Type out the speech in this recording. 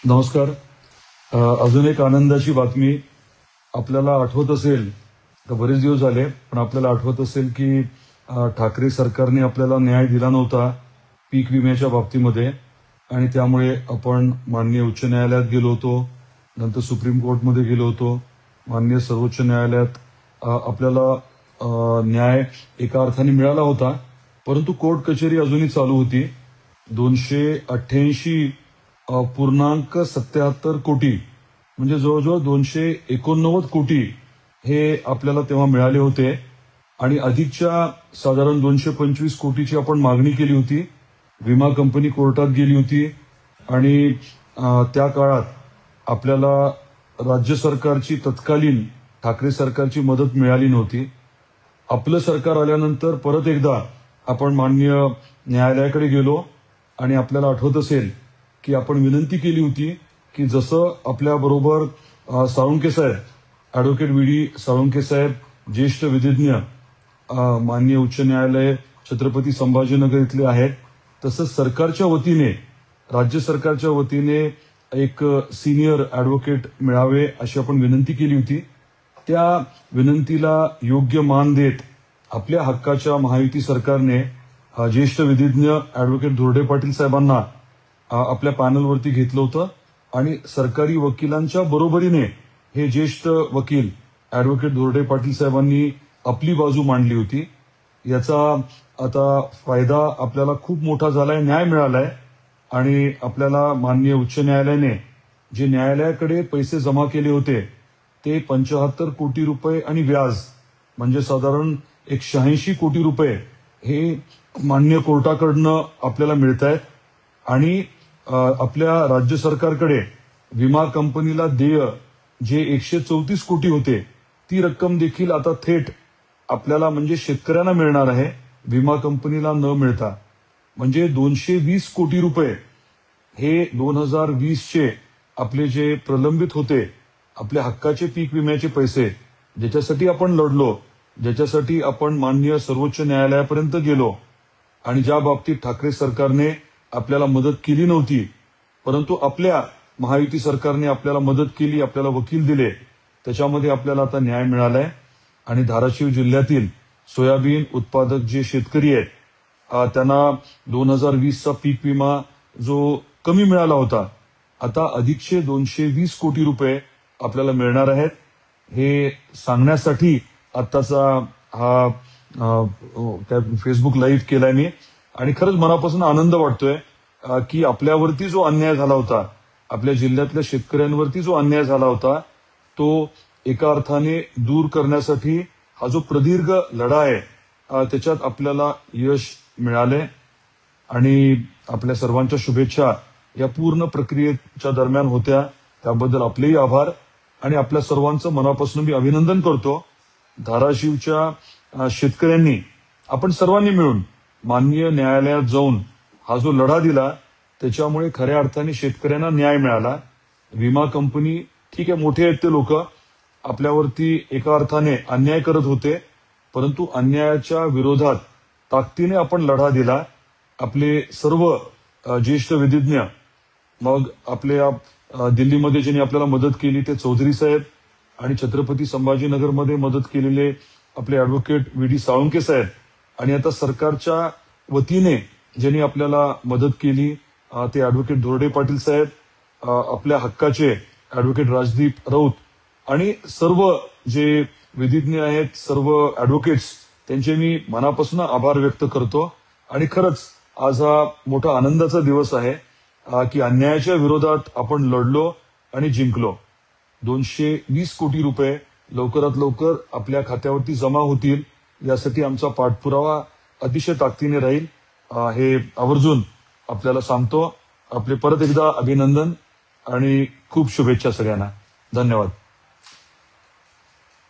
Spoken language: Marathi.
नमस्कार. अजून एक आनंदाची बातमी. आपल्याला आठवत असेल तर बरेच दिवस झाले, पण आपल्याला आठवत असेल की ठाकरे सरकारने आपल्याला न्याय दिला नव्हता पीक विम्याच्या बाबतीमध्ये आणि त्यामुळे आपण माननीय उच्च न्यायालयात गेलो होतो, नंतर सुप्रीम कोर्टमध्ये गेलो होतो, माननीय सर्वोच्च न्यायालयात आपल्याला न्याय एका अर्थाने मिळाला होता, परंतु कोर्ट कचेरी अजूनही चालू होती. 288.77 कोटी म्हणजे जवळजवळ 289 कोटी हे आपल्याला तेव्हा मिळाले होते आणि अधिकच्या साधारण 225 कोटीची आपण मागणी केली होती. विमा कंपनी कोर्टात गेली होती आणि त्या काळात आपल्याला राज्य सरकारची तत्कालीन ठाकरे सरकारची मदत मिळाली नव्हती. आपलं सरकार आल्यानंतर परत एकदा आपण माननीय न्यायालयाकडे गेलो आणि आपल्याला आठवत असेल की आपण विनंती केली होती की जसं आपल्याबरोबर साळुंखे साहेब, ॲडव्होकेट व्ही.डी. साळुंखे साहेब, ज्येष्ठ विधिज्ञ माननीय उच्च न्यायालय छत्रपती संभाजीनगर इथले आहेत, तसंच सरकारच्या वतीने, राज्य सरकारच्या वतीने एक सिनियर ॲडव्होकेट मिळावे अशी आपण विनंती केली होती. त्या विनंतीला योग्य मान देत आपल्या हक्काच्या महायुती सरकारने ज्येष्ठ विधिज्ञ ॲडव्होकेट धोरडे पाटील साहेबांना आपल्या पॅनलवरती घेतलं होतं आणि सरकारी वकिलांच्या बरोबरीने हे ज्येष्ठ वकील ॲडव्होकेट धोरडे पाटील साहेबांनी आपली बाजू मांडली होती. याचा आता फायदा आपल्याला खूप मोठा झालाय, न्याय मिळालाय आणि आपल्याला माननीय उच्च न्यायालयाने जे न्यायालयाकडे पैसे जमा केले होते ते 75 कोटी रुपये आणि व्याज म्हणजे साधारण 186 कोटी रुपये हे माननीय कोर्टाकडनं आपल्याला मिळत आहेत आणि आपल्या राज्य सरकारकडे विमा कंपनीला देय जे 134 कोटी होते ती रक्कम देखील आता थेट आपल्याला म्हणजे शेतकऱ्यांना मिळणार आहे, विमा कंपनीला न मिळता. म्हणजे 220 कोटी रुपये हे 2020चे आपले जे प्रलंबित होते आपल्या हक्काचे पीक विम्याचे पैसे, ज्याच्यासाठी आपण लढलो, ज्याच्यासाठी आपण माननीय सर्वोच्च न्यायालयापर्यंत गेलो आणि ज्या बाबतीत ठाकरे सरकारने आपल्याला मदत केली नव्हती, परंतु आपल्या महायुती सरकारने आपल्याला मदत केली, आपल्याला वकील दिले, त्याच्यामध्ये आपल्याला आता न्याय मिळालाय. आणि धाराशिव जिल्ह्यातील सोयाबीन उत्पादक जे शेतकरी आहेत त्यांना 2020चा पीक विमा जो कमी मिळाला होता, आता अधिकचे 220 कोटी रुपये आपल्याला मिळणार आहेत. हे सांगण्यासाठी आत्ताचा हा फेसबुक लाईव्ह केलाय मी आणि खरंच मनापासून आनंद वाटतोय की आपल्यावरती जो अन्याय झाला होता, आपल्या जिल्ह्यातल्या शेतकऱ्यांवरती जो अन्याय झाला होता, तो एका अर्थाने दूर करण्यासाठी हा जो प्रदीर्घ लढा आहे त्याच्यात आपल्याला यश मिळाले आणि आपल्या सर्वांच्या शुभेच्छा या पूर्ण प्रक्रियेच्या दरम्यान होत्या. त्याबद्दल आपलेही आभार आणि आपल्या सर्वांचं मनापासून मी अभिनंदन करतो. धाराशिवच्या शेतकऱ्यांनी आपण सर्वांनी मिळून माननीय न्यायालयात जाऊन हा जो लढा दिला त्याच्यामुळे खऱ्या अर्थाने शेतकऱ्यांना न्याय मिळाला. विमा कंपनी ठीक आहे, मोठे आहेत ते लोक, आपल्यावरती एका अर्थाने अन्याय करत होते, परंतु अन्यायाच्या विरोधात ताकदीने आपण लढा दिला. आपले सर्व ज्येष्ठ विधिज्ञ, मग आपल्या दिल्लीमध्ये ज्यांनी आपल्याला मदत केली ते चौधरी साहेब आणि छत्रपती संभाजीनगरमध्ये मदत केलेले आपले ॲडव्होकेट व्ही.डी. साळुंखे साहेब आणि आता सरकारच्या वतीने ज्यांनी आपल्याला मदत केली ते ॲडव्होकेट धोरडे पाटील साहेब, आपल्या हक्काचे ॲडव्होकेट राजदीप राऊत आणि सर्व जे विधिज्ञ आहेत, सर्व ॲडव्होकेट्स, त्यांचे मी मनापासून आभार व्यक्त करतो. आणि खरंच आज हा मोठा आनंदाचा दिवस आहे की अन्यायाच्या विरोधात आपण लढलो आणि जिंकलो. 220 कोटी रुपये लवकरात लवकर आपल्या खात्यावरती जमा होतील यासाठी आमचा पाठपुरावा अतिशय ताकदीने राहील हे आवर्जून आपल्याला सांगतो. आपले परत एकदा अभिनंदन आणि खूप शुभेच्छा सगळ्यांना. धन्यवाद.